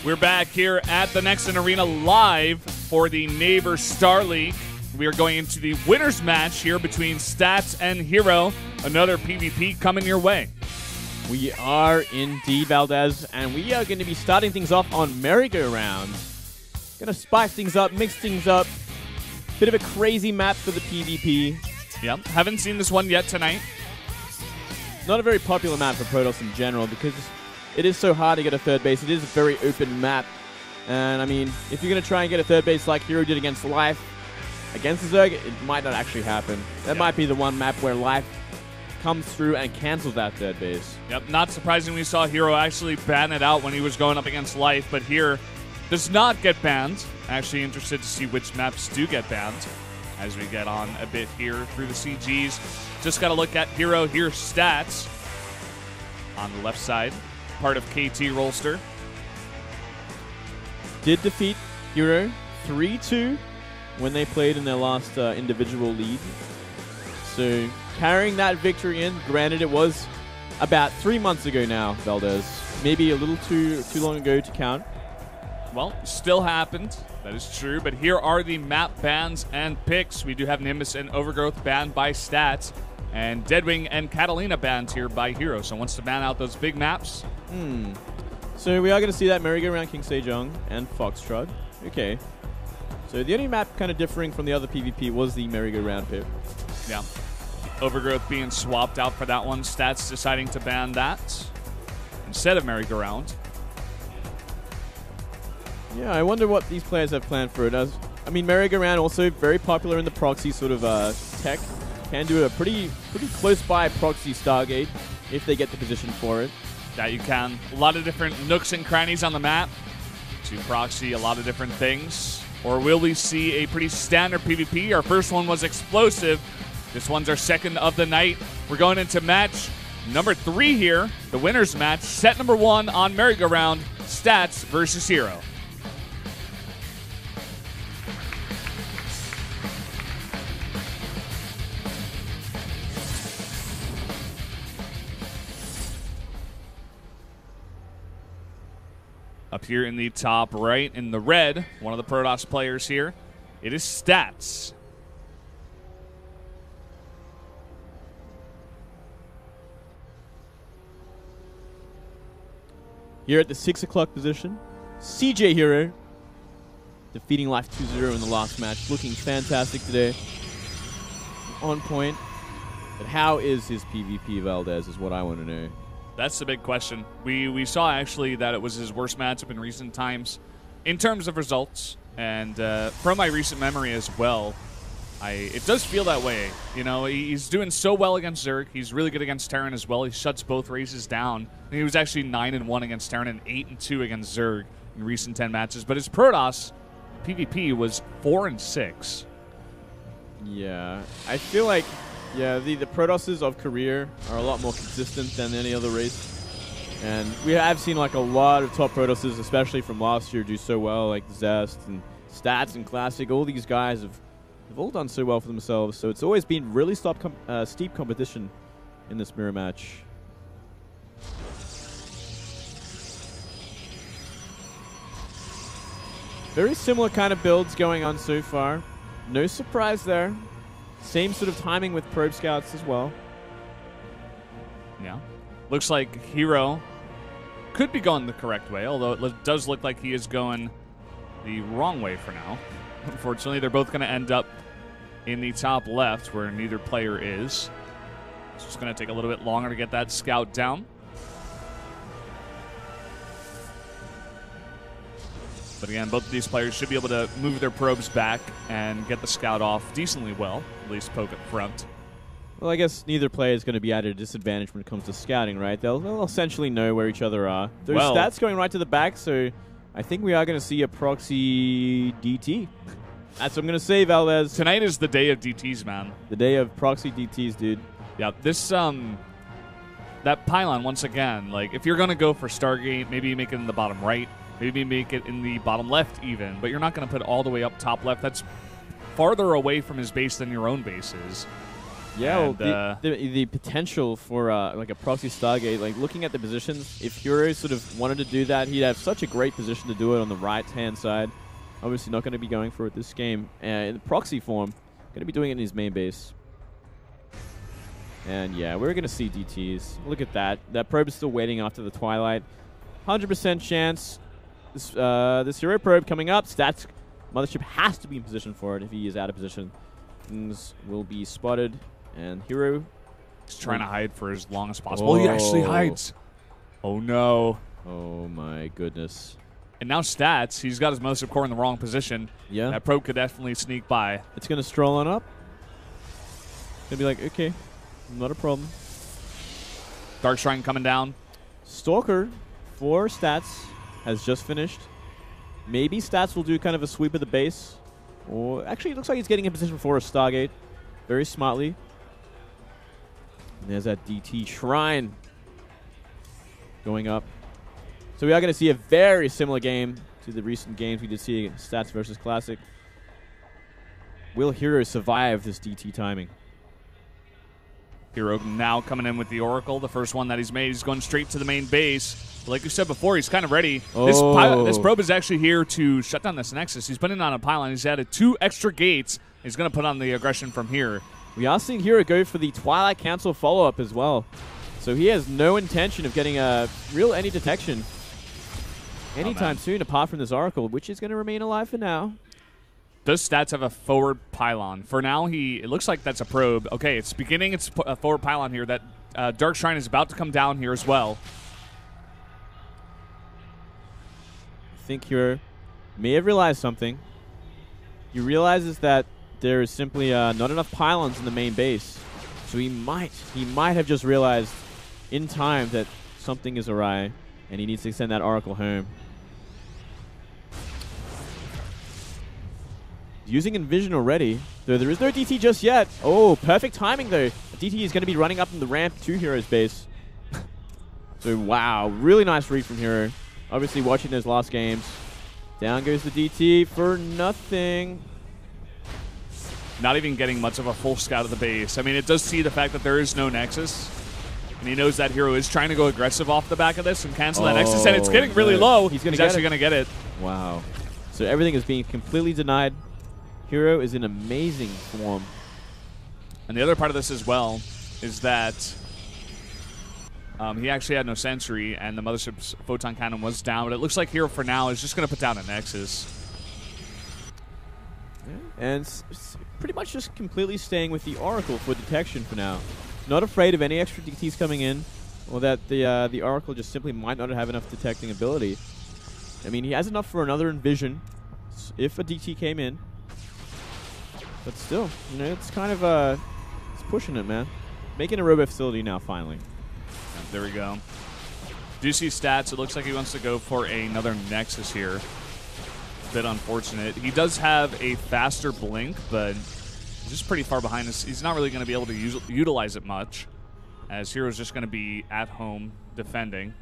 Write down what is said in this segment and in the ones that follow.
We're back here at the Nexon Arena live for the Neighbor Star League. We are going into the winners match here between Stats and herO. Another PvP coming your way. We are indeed, Valdez, and we are going to be starting things off on merry-go-round. Going to spice things up, mix things up. Bit of a crazy map for the PvP. Yep, haven't seen this one yet tonight. Not a very popular map for Protoss in general because it is so hard to get a third base. It is a very open map. And, I mean, if you're going to try and get a third base like herO did against Life, against the Zerg, it might not actually happen. That might be the one map where Life comes through and cancels that third base. Yep, not surprising we saw herO actually ban it out when he was going up against Life, but here does not get banned. Actually interested to see which maps do get banned as we get on a bit here through the CGs. Just got to look at herO here stats on the left side. Part of KT Rolster. Did defeat herO 3-2 when they played in their last individual lead. So carrying that victory in, granted it was about 3 months ago now, Valdez. Maybe a little too long ago to count. Well, still happened. That is true. But here are the map bans and picks. We do have Nimbus and Overgrowth banned by Stats, and Deadwing and Catalina banned here by herO. So wants to ban out those big maps. So we are going to see that merry-go-round King Sejong and Foxtrot. Okay. So the only map kind of differing from the other PvP was the merry-go-round pip. Yeah. Overgrowth being swapped out for that one. Stats deciding to ban that instead of merry-go-round. Yeah, I wonder what these players have planned for it. I mean, merry-go-round also very popular in the proxy sort of tech. Can do a pretty close-by proxy Stargate if they get the position for it. Yeah, you can. A lot of different nooks and crannies on the map to proxy a lot of different things. Or will we see a pretty standard PvP? Our first one was explosive. This one's our second of the night. We're going into match number 3 here. The winner's match. Set number 1 on merry-go-round. Stats versus herO. Up here in the top right, in the red, one of the Protoss players here, it is Stats. Here at the 6 o'clock position, CJ herO defeating Life 2-0 in the last match. Looking fantastic today. On point. But how is his PvP, Valdez, is what I want to know. That's the big question. We saw actually that it was his worst matchup in recent times in terms of results. And from my recent memory as well, it does feel that way. You know, he's doing so well against Zerg. He's really good against Terran as well. He shuts both races down. And he was actually 9-1 against Terran and 8-2 against Zerg in recent 10 matches. But his Protoss PvP was 4-6. Yeah, I feel like the Protosses of career are a lot more consistent than any other race. And we have seen like a lot of top Protosses, especially from last year, do so well, like Zest and Stats and Classic. All these guys have all done so well for themselves. So it's always been really steep competition in this mirror match. Very similar kind of builds going on so far. No surprise there. Same sort of timing with probe scouts as well. Yeah. Looks like herO could be going the correct way, although it does look like he is going the wrong way for now. Unfortunately, they're both going to end up in the top left where neither player is. It's just going to take a little bit longer to get that scout down. But again, both of these players should be able to move their probes back and get the scout off decently well, at least poke up front. Well, I guess neither player is going to be at a disadvantage when it comes to scouting, right? They'll essentially know where each other are. There's stats going right to the back, so I think we are going to see a proxy DT. That's what I'm going to say, Valdez. Tonight is the day of DTs, man. The day of proxy DTs, dude. Yeah, this, that pylon, once again, like, if you're going to go for Stargate, maybe you make it in the bottom right. Maybe make it in the bottom left even, but you're not going to put it all the way up top left. That's farther away from his base than your own base is. Yeah, and, well, the potential for like a proxy Stargate, like looking at the positions, if herO sort of wanted to do that, he'd have such a great position to do it on the right-hand side. Obviously not going to be going for it this game. In the proxy form, going to be doing it in his main base. And yeah, we're going to see DTs. Look at that. That probe is still waiting after the Twilight. 100% chance. This herO probe coming up. Stats Mothership has to be in position for it. If he is out of position, things will be spotted. And herO... He's trying to hide for as long as possible. Oh, he actually hides. Oh, no. Oh, my goodness. And now Stats, he's got his Mothership core in the wrong position. Yeah. That probe could definitely sneak by. It's going to stroll on up. It's going to be like, okay, not a problem. Dark Shrine coming down. Stalker for Stats has just finished. Maybe Stats will do kind of a sweep of the base. Or actually, it looks like he's getting in position for a Stargate. Very smartly. And there's that DT Shrine going up. So we are going to see a very similar game to the recent games we did see Stats versus Classic. Will herO survive this DT timing? herO now coming in with the Oracle, the first one that he's made. He's going straight to the main base. But like you said before, he's kind of ready. Oh. This probe is actually here to shut down this Nexus. He's putting on a pylon. He's added 2 extra gates. He's going to put on the aggression from here. We are seeing herO go for the Twilight Council follow-up as well. So he has no intention of getting any detection anytime soon, apart from this Oracle, which is going to remain alive for now. Does Stats have a forward pylon? For now, it looks like that's a probe. Okay, it's beginning its forward pylon here. That Dark Shrine is about to come down here as well. I think herO may have realized something. He realizes that there is simply not enough pylons in the main base. So he might have just realized in time that something is awry, and he needs to send that Oracle home. Using Envision already, though there is no DT just yet. Oh, perfect timing though. DT is going to be running up in the ramp to herO's base. So wow, really nice read from herO. Obviously watching those last games. Down goes the DT for nothing. Not even getting much of a full scout of the base. I mean, it does see the fact that there is no Nexus. And he knows that herO is trying to go aggressive off the back of this and cancel that Nexus. And it's getting really low. He's actually going to get it. Wow. So everything is being completely denied. herO is in amazing form. And the other part of this as well is that he actually had no sentry, and the Mothership's photon cannon was down. But it looks like herO for now is just going to put down a Nexus. Yeah. And pretty much just completely staying with the Oracle for detection for now. Not afraid of any extra DTs coming in, or that the Oracle just simply might not have enough detecting ability. I mean, he has enough for another Envision if a DT came in. But still, you know, it's kind of it's pushing it, man. Making a robo facility now, finally. There we go. Do you see Stats? It looks like he wants to go for another Nexus here. A bit unfortunate. He does have a faster blink, but he's just pretty far behind us. He's not really going to be able to utilize it much, as herO's just going to be at home defending.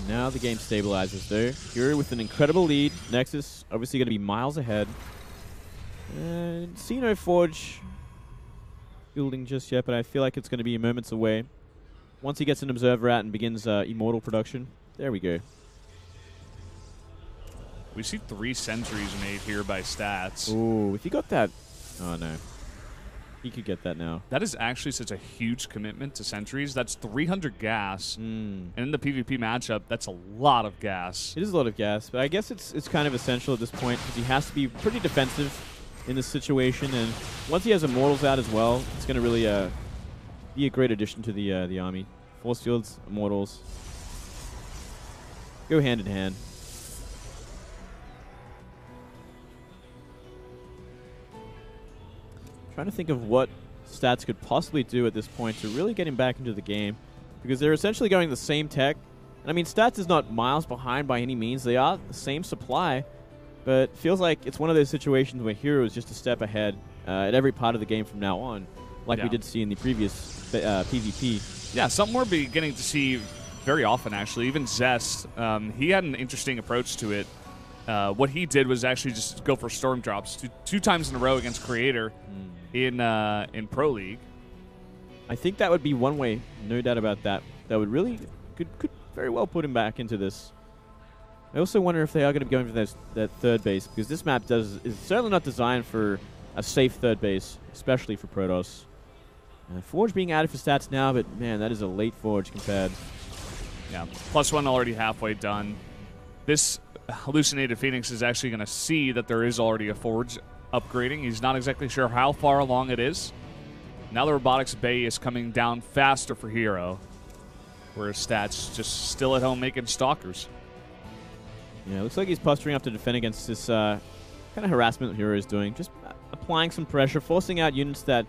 Now the game stabilizes though. herO with an incredible lead. Nexus obviously going to be miles ahead. And see no Forge building just yet, but I feel like it's going to be moments away. Once he gets an Observer out and begins Immortal production. There we go. We see 3 sentries made here by Stats. Ooh, if he got that... Oh, no. He could get that now. That is actually such a huge commitment to sentries. That's 300 gas. And in the PvP matchup, that's a lot of gas. It is a lot of gas, but I guess it's kind of essential at this point because he has to be pretty defensive in this situation. And once he has Immortals out as well, it's going to really be a great addition to the army. Force Fields, Immortals. Go hand in hand. Trying to think of what Stats could possibly do at this point to really get him back into the game. Because they're essentially going the same tech. And I mean, Stats is not miles behind by any means. They are the same supply. But it feels like it's one of those situations where herO is just a step ahead at every part of the game from now on. Like we did see in the previous PvP. Yeah, something we're beginning to see very often, actually. Even Zest, he had an interesting approach to it. what he did was actually just go for storm drops two times in a row against Creator in Pro League. I think that would be one way, no doubt about that. That would really could very well put him back into this. I also wonder if they are going to be going for that third base, because this map is certainly not designed for a safe third base, especially for Protoss. Forge being added for stats now, but man, that is a late Forge compared. Yeah, +1 already halfway done. This hallucinated Phoenix is actually going to see that there is already a Forge upgrading. He's not exactly sure how far along it is. Now the Robotics Bay is coming down faster for herO, whereas Stats just still at home making Stalkers. Yeah, it looks like he's posturing up to defend against this kind of harassment herO is doing. Just applying some pressure, forcing out units that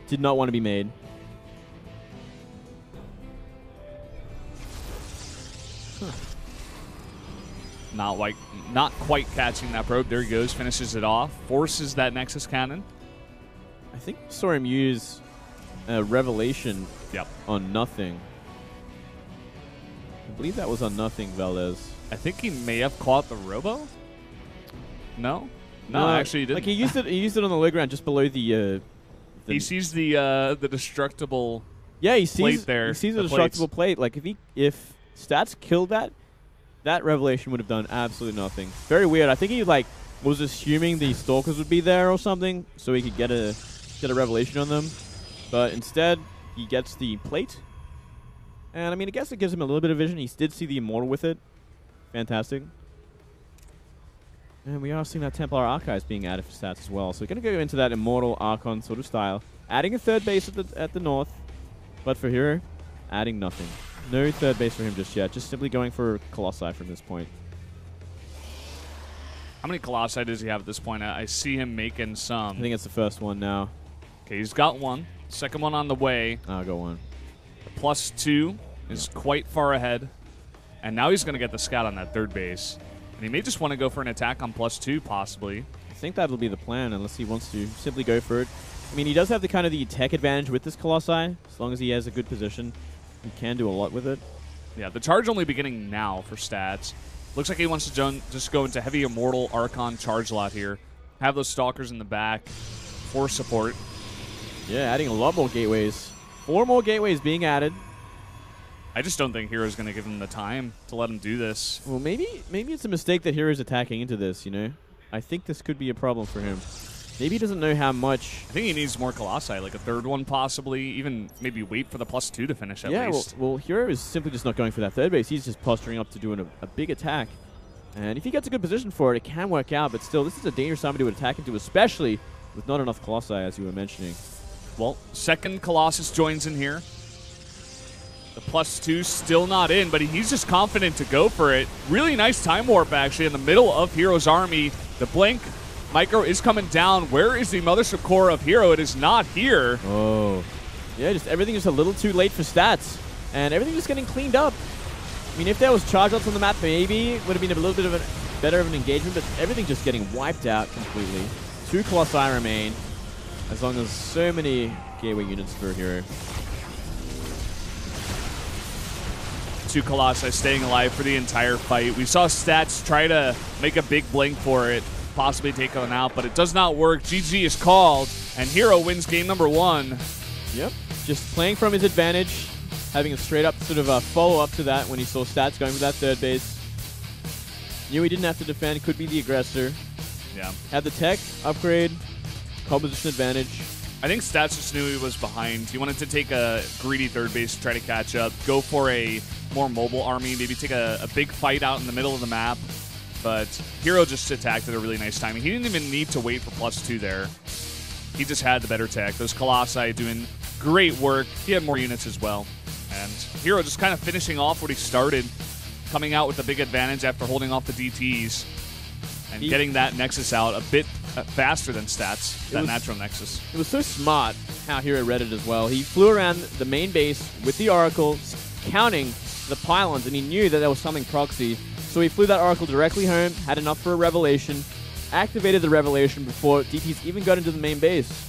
did not want to be made. Huh. Not quite catching that probe. There he goes, finishes it off, forces that Nexus cannon. I think I saw him use a Revelation on nothing. I believe that was on nothing, Valdez. I think he may have caught the Robo. No, actually he didn't. Like he used it on the low ground just below the he sees the destructible. Yeah, he sees plate there. He sees the destructible plate. Like if Stats killed that Revelation would have done absolutely nothing. Very weird. I think he was assuming the Stalkers would be there or something, so he could get a Revelation on them. But instead, he gets the plate. And I mean, I guess it gives him a little bit of vision. He did see the Immortal with it. Fantastic. And we are seeing that Templar Archives being added for stats as well. So we're going to go into that Immortal Archon sort of style. Adding a third base at the north. But for herO, adding nothing. No third base for him just yet. Just simply going for Colossi from this point. How many Colossi does he have at this point? I see him making some. I think it's the first one now. Okay, he's got one. Second one on the way. I'll go on. The +2 is quite far ahead. And now he's going to get the scout on that third base. And he may just want to go for an attack on +2, possibly. I think that'll be the plan, unless he wants to simply go for it. I mean, he does have the tech advantage with this Colossi. As long as he has a good position, he can do a lot with it. Yeah, the charge only beginning now for Stats. Looks like he wants to just go into heavy Immortal Archon charge lot here. Have those Stalkers in the back for support. Yeah, adding a lot more gateways. 4 more gateways being added. I just don't think hero's going to give him the time to let him do this. Well, maybe it's a mistake that hero's attacking into this, you know? I think this could be a problem for him. Maybe he doesn't know how much. I think he needs more Colossi, like a third one possibly, even maybe wait for the +2 to finish at least. Well, herO is simply just not going for that third base. He's just posturing up to doing a big attack. And if he gets a good position for it, it can work out, but still, this is a dangerous time to attack into, especially with not enough Colossi, as you were mentioning. Well, second Colossus joins in here. The +2 still not in, but he's just confident to go for it. Really nice time warp, actually, in the middle of herO's army. The Blink Micro is coming down. Where is the Mothership Core of herO? It is not here. Oh. Yeah, just everything is a little too late for Stats. And everything just getting cleaned up. I mean, if there was charge outs on the map, maybe it would have been a little bit of a better of an engagement, but everything just getting wiped out completely. 2 Colossi remain, as long as so many gateway units for herO. 2 Colossi staying alive for the entire fight. We saw Stats try to make a big blink for it, possibly take one out, but it does not work. GG is called, and herO wins game number 1. Yep, just playing from his advantage, having a straight up sort of a follow-up to that when he saw Stats going for that third base. Knew he didn't have to defend, could be the aggressor. Yeah. Had the tech, upgrade, composition advantage. I think Stats just knew he was behind. He wanted to take a greedy third base to try to catch up, go for a more mobile army, maybe take a big fight out in the middle of the map. But herO just attacked at a really nice timing. He didn't even need to wait for +2 there. He just had the better tech. Those Colossi doing great work. He had more units as well. And herO just kind of finishing off what he started, coming out with a big advantage after holding off the DTs and getting that Nexus out a bit faster than Stats, that natural Nexus. It was so smart how herO read it as well. He flew around the main base with the Oracle, counting the pylons, and he knew that there was something proxy. So he flew that Oracle directly home, had enough for a Revelation, activated the Revelation before DTs even got into the main base.